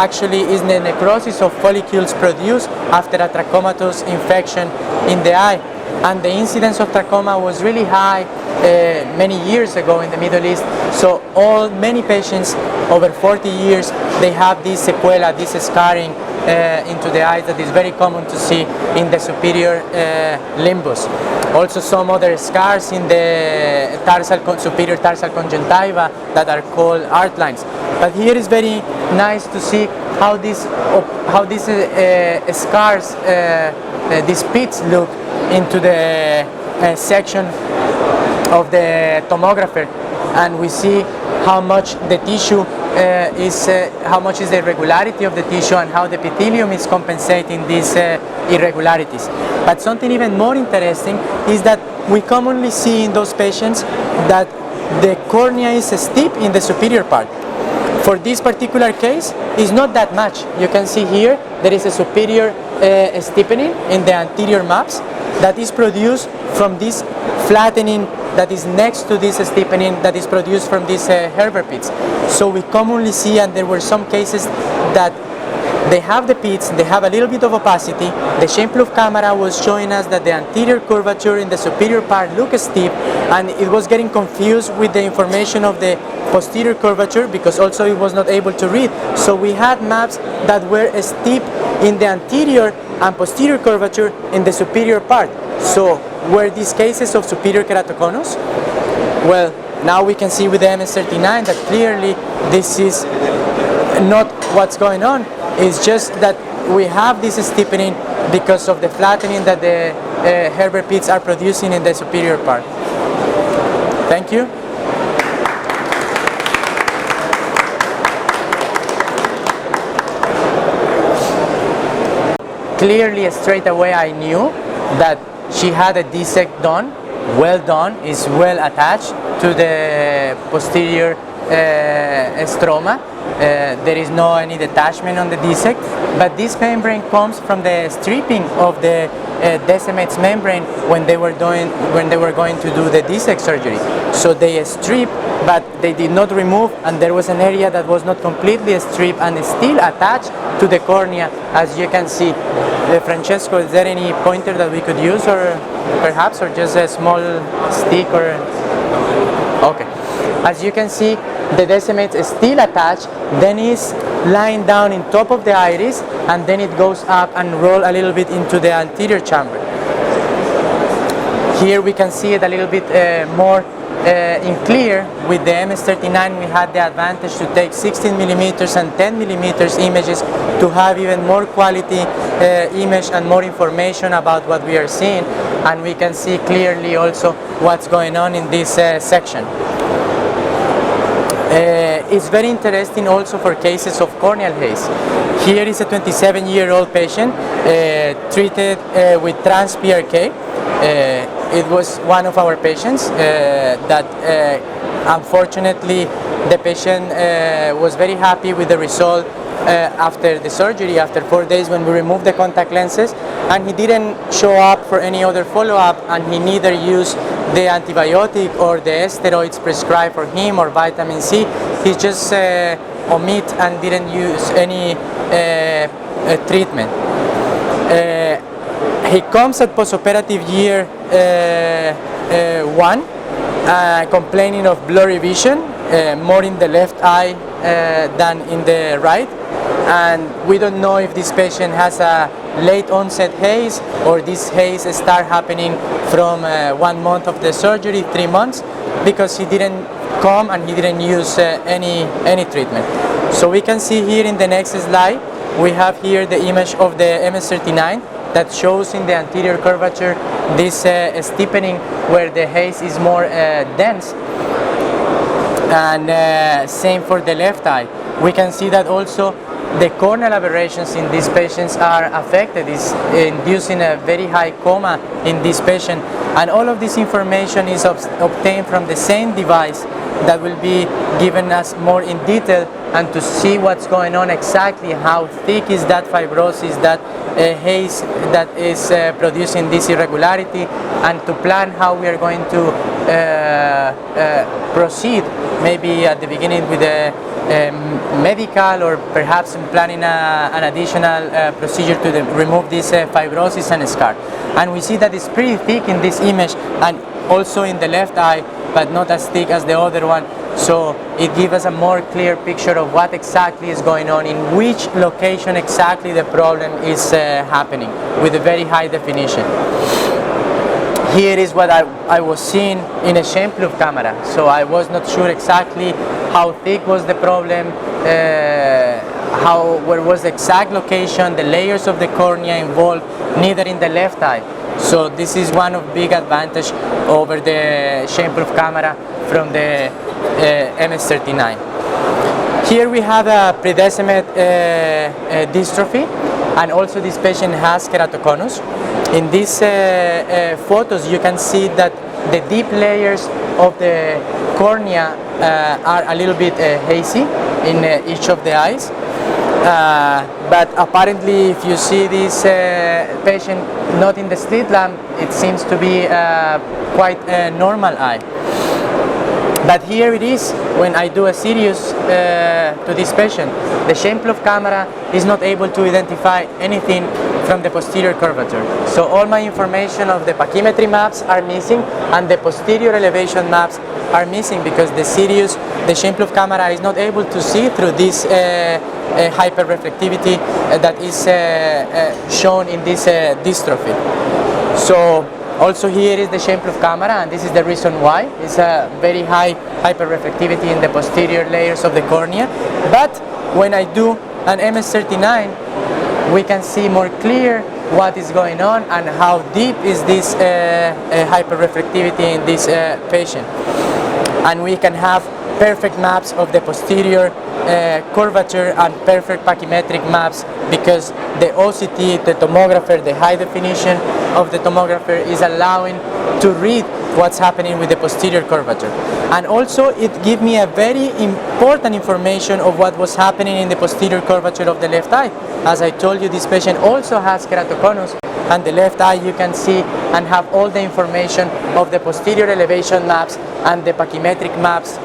actually is the necrosis of follicles produced after a trachomatous infection in the eye. And the incidence of trachoma was really high many years ago in the Middle East. So many patients over 40 years, they have this sequela, this scarring into the eyes that is very common to see in the superior limbus. Also some other scars in the superior tarsal conjunctiva that are called art lines. But here is very nice to see how these scars, these pits look into the section of the tomographer, and we see how much the tissue how much is the irregularity of the tissue and how the epithelium is compensating these irregularities. But something even more interesting is that we commonly see in those patients that the cornea is steep in the superior part. For this particular case, it's not that much. You can see here there is a superior steepening in the anterior maps that is produced from this flattening that is next to this steepening that is produced from these Herber pits. So we commonly see, and there were some cases that they have the pits, they have a little bit of opacity. The Scheimpflug camera was showing us that the anterior curvature in the superior part looked steep, and it was getting confused with the information of the posterior curvature because also it was not able to read. So we had maps that were steep in the anterior and posterior curvature in the superior part. So were these cases of superior keratoconus? Well, now we can see with the MS-39 that clearly this is not what's going on. It's just that we have this steepening because of the flattening that the Herber pits are producing in the superior part. Thank you. Clearly, straight away, I knew that she had a dissect done, well done, is well attached to the posterior stroma. There is no any detachment on the dissect, but this membrane comes from the stripping of the Descemet's membrane when they were going to do the dissect surgery. So they strip, but they did not remove, and there was an area that was not completely stripped and still attached to the cornea, as you can see. Francesco, is there any pointer that we could use, or perhaps, or just a small stick, or? Okay. As you can see, the Descemet is still attached, then is lying down in top of the iris, and then it goes up and roll a little bit into the anterior chamber. Here we can see it a little bit more in clear. With the MS-39 we had the advantage to take 16 millimeters and 10 millimeters images to have even more quality image and more information about what we are seeing, and we can see clearly also what's going on in this section. It's very interesting also for cases of corneal haze. Here is a 27-year-old patient treated with trans-PRK. It was one of our patients that unfortunately the patient was very happy with the result after the surgery, after 4 days when we removed the contact lenses, and he didn't show up for any other follow-up, and he neither used the antibiotic or the steroids prescribed for him or vitamin C. He just omit and didn't use any treatment. He comes at postoperative year 1 complaining of blurry vision, more in the left eye than in the right, and we don't know if this patient has a late onset haze or this haze start happening from 1 month of the surgery, 3 months, because he didn't come and he didn't use any treatment. So we can see here in the next slide, we have here the image of the MS-39 that shows in the anterior curvature this steepening where the haze is more dense, and same for the left eye. We can see that also the corneal aberrations in these patients are affected, is inducing a very high coma in this patient, and all of this information is obtained from the same device that will be given us more in detail, and to see what's going on exactly, how thick is that fibrosis, that haze that is producing this irregularity, and to plan how we are going to proceed, maybe at the beginning with the medical or perhaps planning an additional procedure to remove this fibrosis and scar. And we see that it's pretty thick in this image and also in the left eye, but not as thick as the other one. So it gives us a more clear picture of what exactly is going on, in which location exactly the problem is happening, with a very high definition. Here is what I was seeing in a Scheimpflug camera. So I was not sure exactly how thick was the problem, where was the exact location, the layers of the cornea involved, neither in the left eye. So this is one of big advantage over the Scheimpflug camera from the MS39. Here we have a predecimate dystrophy, and also this patient has keratoconus. In these photos you can see that the deep layers of the cornea are a little bit hazy in each of the eyes. But apparently, if you see this patient not in the slit lamp, it seems to be quite a normal eye. But here it is, when I do a Sirius to this patient, the Scheimpflug camera is not able to identify anything from the posterior curvature. So all my information of the pachymetry maps are missing, and the posterior elevation maps are missing because the Sirius, the Scheimpflug camera, is not able to see through this hyperreflectivity that is shown in this dystrophy. So also here is the Scheimpflug camera, and this is the reason why. It's a very high hyperreflectivity in the posterior layers of the cornea. But when I do an MS39, we can see more clear what is going on and how deep is this hyperreflectivity in this patient. And we can have perfect maps of the posterior curvature and perfect pachymetric maps, because the OCT, the tomographer, the high definition of the tomographer is allowing to read what's happening with the posterior curvature. And also it gives me a very important information of what was happening in the posterior curvature of the left eye. As I told you, this patient also has keratoconus, and the left eye you can see and have all the information of the posterior elevation maps and the pachymetric maps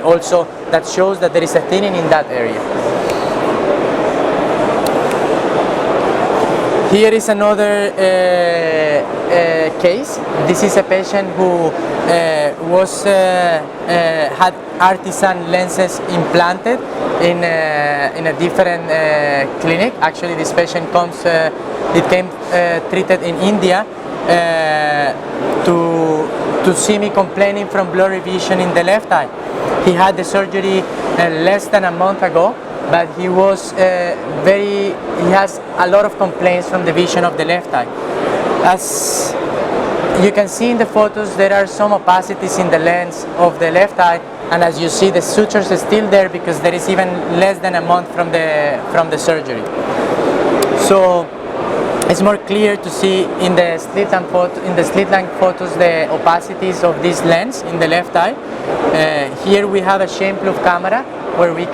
also, that shows that there is a thinning in that area. Here is another case. This is a patient who had artisan lenses implanted in a different clinic. Actually, this patient came treated in India to see me complaining from blurry vision in the left eye. He had the surgery less than a month ago, but he has a lot of complaints from the vision of the left eye. As you can see in the photos, there are some opacities in the lens of the left eye, and as you see, the sutures are still there because there is even less than a month from the surgery. So it's more clear to see in the slit lamp photos the opacities of this lens in the left eye. Here we have a Scheimpflug camera where we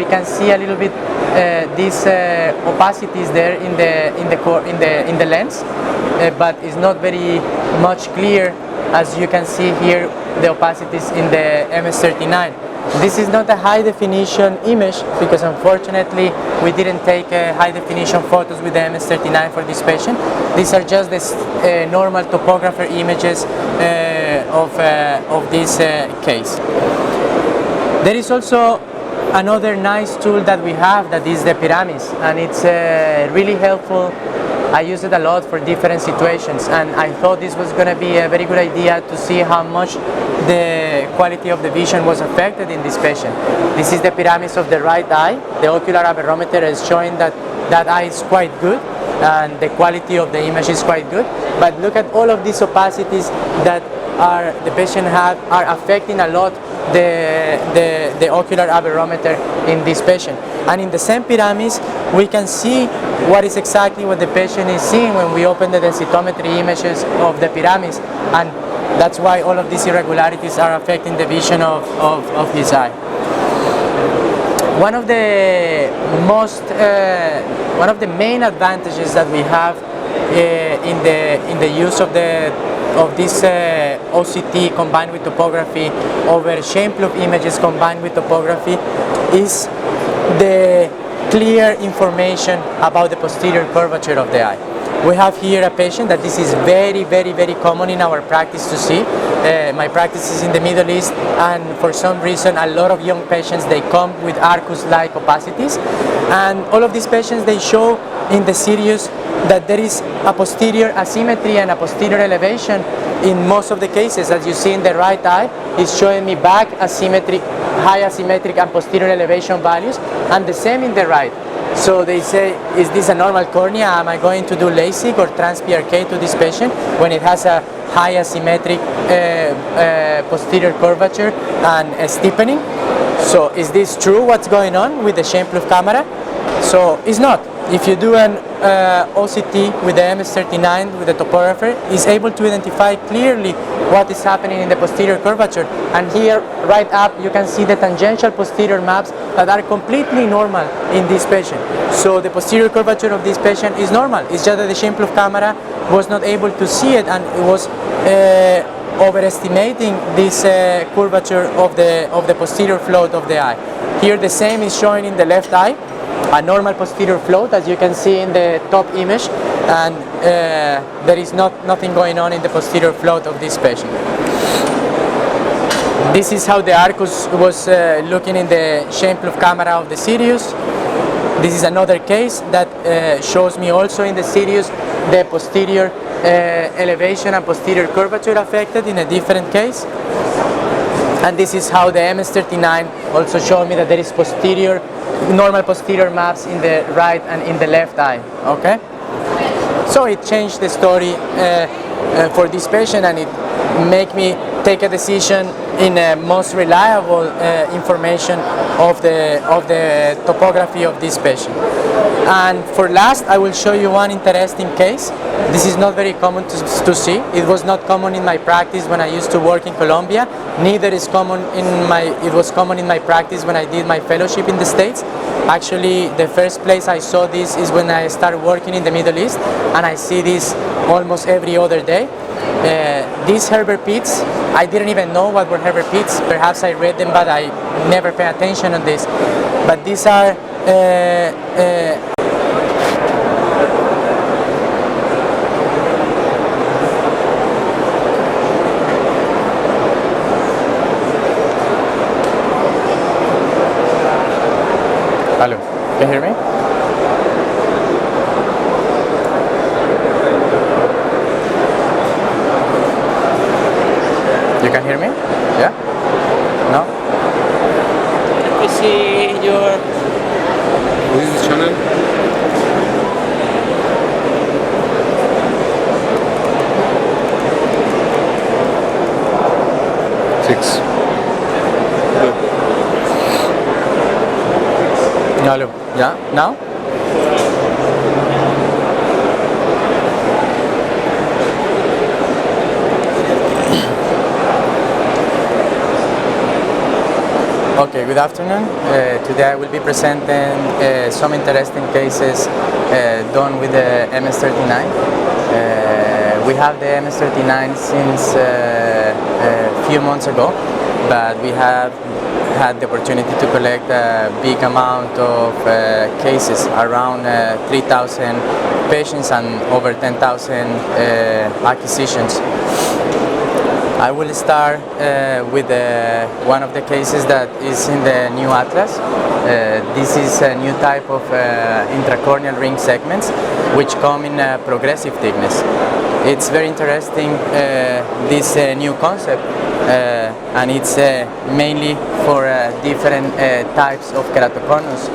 can see a little bit these opacities there in the lens, but it's not very much clear, as you can see here, the opacities in the MS39. This is not a high definition image because unfortunately we didn't take high definition photos with the MS39 for this patient. These are just the normal topographer images of this case. There is also another nice tool that we have, that is the pyramids, and it's really helpful. I use it a lot for different situations, and I thought this was going to be a very good idea to see how much the quality of the vision was affected in this patient. This is the pyramids of the right eye. The ocular aberrometer is showing that that eye is quite good, and the quality of the image is quite good. But look at all of these opacities that the patient had are affecting a lot the ocular aberrometer in this patient. And in the same pyramids, we can see what is exactly what the patient is seeing when we open the densitometry images of the pyramids, and that's why all of these irregularities are affecting the vision of his eye. One of the main advantages that we have in the use of the of this OCT combined with topography over chain plug images combined with topography is the clear information about the posterior curvature of the eye. We have here a patient that this is very common in our practice to see. My practice is in the Middle East, and for some reason a lot of young patients, they come with Arcus-like opacities, and all of these patients, they show in the series that there is a posterior asymmetry and a posterior elevation in most of the cases. As you see in the right eye, it's showing me back asymmetric, high asymmetric and posterior elevation values, and the same in the right. So they say, is this a normal cornea? Am I going to do LASIK or trans-PRK to this patient when it has a high asymmetric posterior curvature and a steepening? So is this true, what's going on with the chain plug camera? So it's not. If you do an OCT with the MS39 with the topographer, is able to identify clearly what is happening in the posterior curvature. And here, right up, you can see the tangential posterior maps that are completely normal in this patient. So the posterior curvature of this patient is normal. It's just that the chain plug camera was not able to see it, and it was overestimating this curvature of the posterior float of the eye. Here the same is showing in the left eye, a normal posterior float, as you can see in the top image, and there is nothing going on in the posterior float of this patient. This is how the Arcus was looking in the chain plug camera of the Sirius. This is another case that shows me also in the Sirius the posterior elevation and posterior curvature affected in a different case. And this is how the MS39 also showed me that there is normal posterior maps in the right and in the left eye. Okay, so it changed the story for this patient, and it made me take a decision in a most reliable information of the topography of this patient. And for last, I will show you one interesting case. This is not very common to see. It was not common in my practice when I used to work in Colombia. Neither is common it was common in my practice when I did my fellowship in the States. Actually, the first place I saw this is when I started working in the Middle East, and I see this almost every other day. These Herbert pits, I didn't even know what were Herbert pits. Perhaps I read them, but I never pay attention on this. But these are Hello, can you hear me? You can hear me? Yeah? No? Let me see your... What is this channel? Six. Hello. Yeah? Now? Okay, good afternoon. Today I will be presenting some interesting cases done with the MS39. We have the MS39 since a few months ago, but we have had the opportunity to collect a big amount of cases, around 3,000 patients and over 10,000 acquisitions. I will start with one of the cases that is in the new atlas. This is a new type of intracorneal ring segments which come in progressive thickness. It's very interesting, this new concept, and it's mainly for different types of keratoconus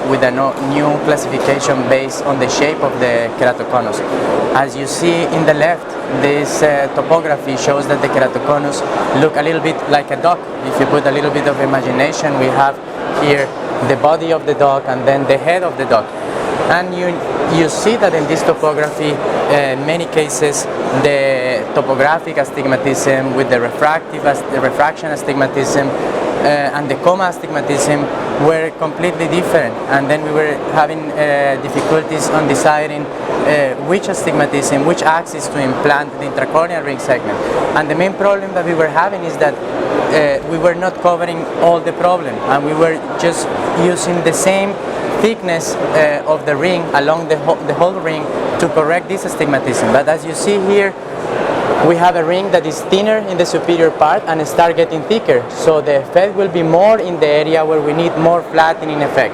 with a new classification based on the shape of the keratoconus. As you see in the left, this topography shows that the keratoconus look a little bit like a dog. If you put a little bit of imagination, we have here the body of the dog and then the head of the dog. And you see that in this topography, in many cases, the topographic astigmatism with the refraction astigmatism and the coma astigmatism were completely different, and then we were having difficulties on deciding which astigmatism, which axis to implant the intracorneal ring segment. And the main problem that we were having is that we were not covering all the problem, and we were just using the same thickness of the ring along the whole ring to correct this astigmatism. But as you see here, we have a ring that is thinner in the superior part and start getting thicker. So the effect will be more in the area where we need more flattening effect.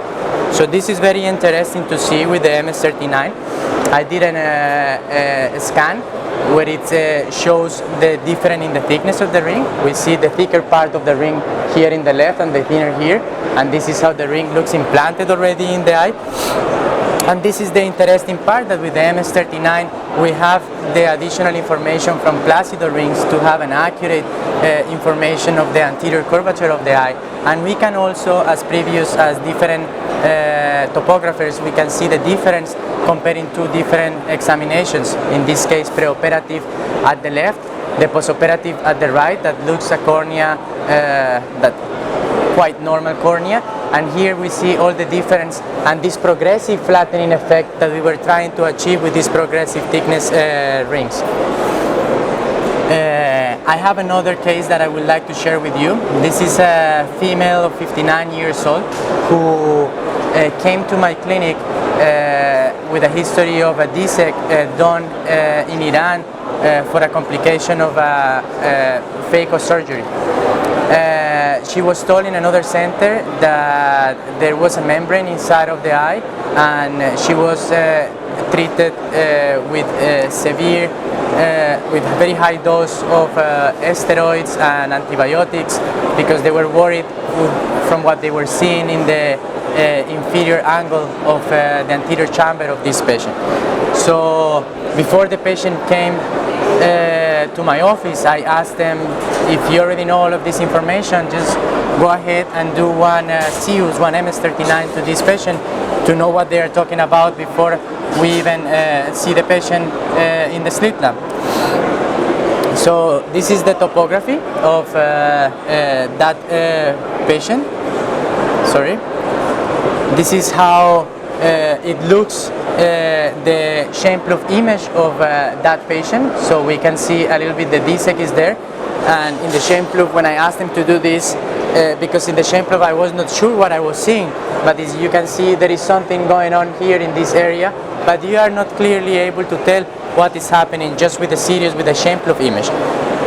So this is very interesting to see with the MS39. I did a scan where it shows the difference in the thickness of the ring. We see the thicker part of the ring here in the left and the thinner here. And this is how the ring looks implanted already in the eye. And this is the interesting part, that with the MS39 we have the additional information from Placido rings to have an accurate information of the anterior curvature of the eye. And we can also, as previous as different topographers, we can see the difference comparing two different examinations. In this case, preoperative at the left, the postoperative at the right, that looks a cornea, that quite normal cornea. And here we see all the difference and this progressive flattening effect that we were trying to achieve with these progressive thickness rings. I have another case that I would like to share with you. This is a female of 59 years old who came to my clinic with a history of a DSEC done in Iran for a complication of a phaco surgery. She was told in another center that there was a membrane inside of the eye, and she was treated with severe, with very high dose of steroids and antibiotics, because they were worried from what they were seeing in the inferior angle of the anterior chamber of this patient. So before the patient came to my office, I asked them, if you already know all of this information, just go ahead and do one CUS, one MS39 to this patient to know what they are talking about before we even see the patient in the slit lamp. So this is the topography of that patient. Sorry. This is how it looks, the Scheimpflug image of that patient. So we can see a little bit the DSEC is there. And in the Scheimpflug, when I asked him to do this, because in the Scheimpflug I was not sure what I was seeing, but as you can see, there is something going on here in this area, but you are not clearly able to tell what is happening just with the series, with the Scheimpflug image.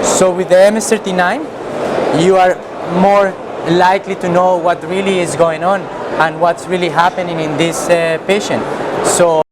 So with the MS39, you are more likely to know what really is going on and what's really happening in this patient. So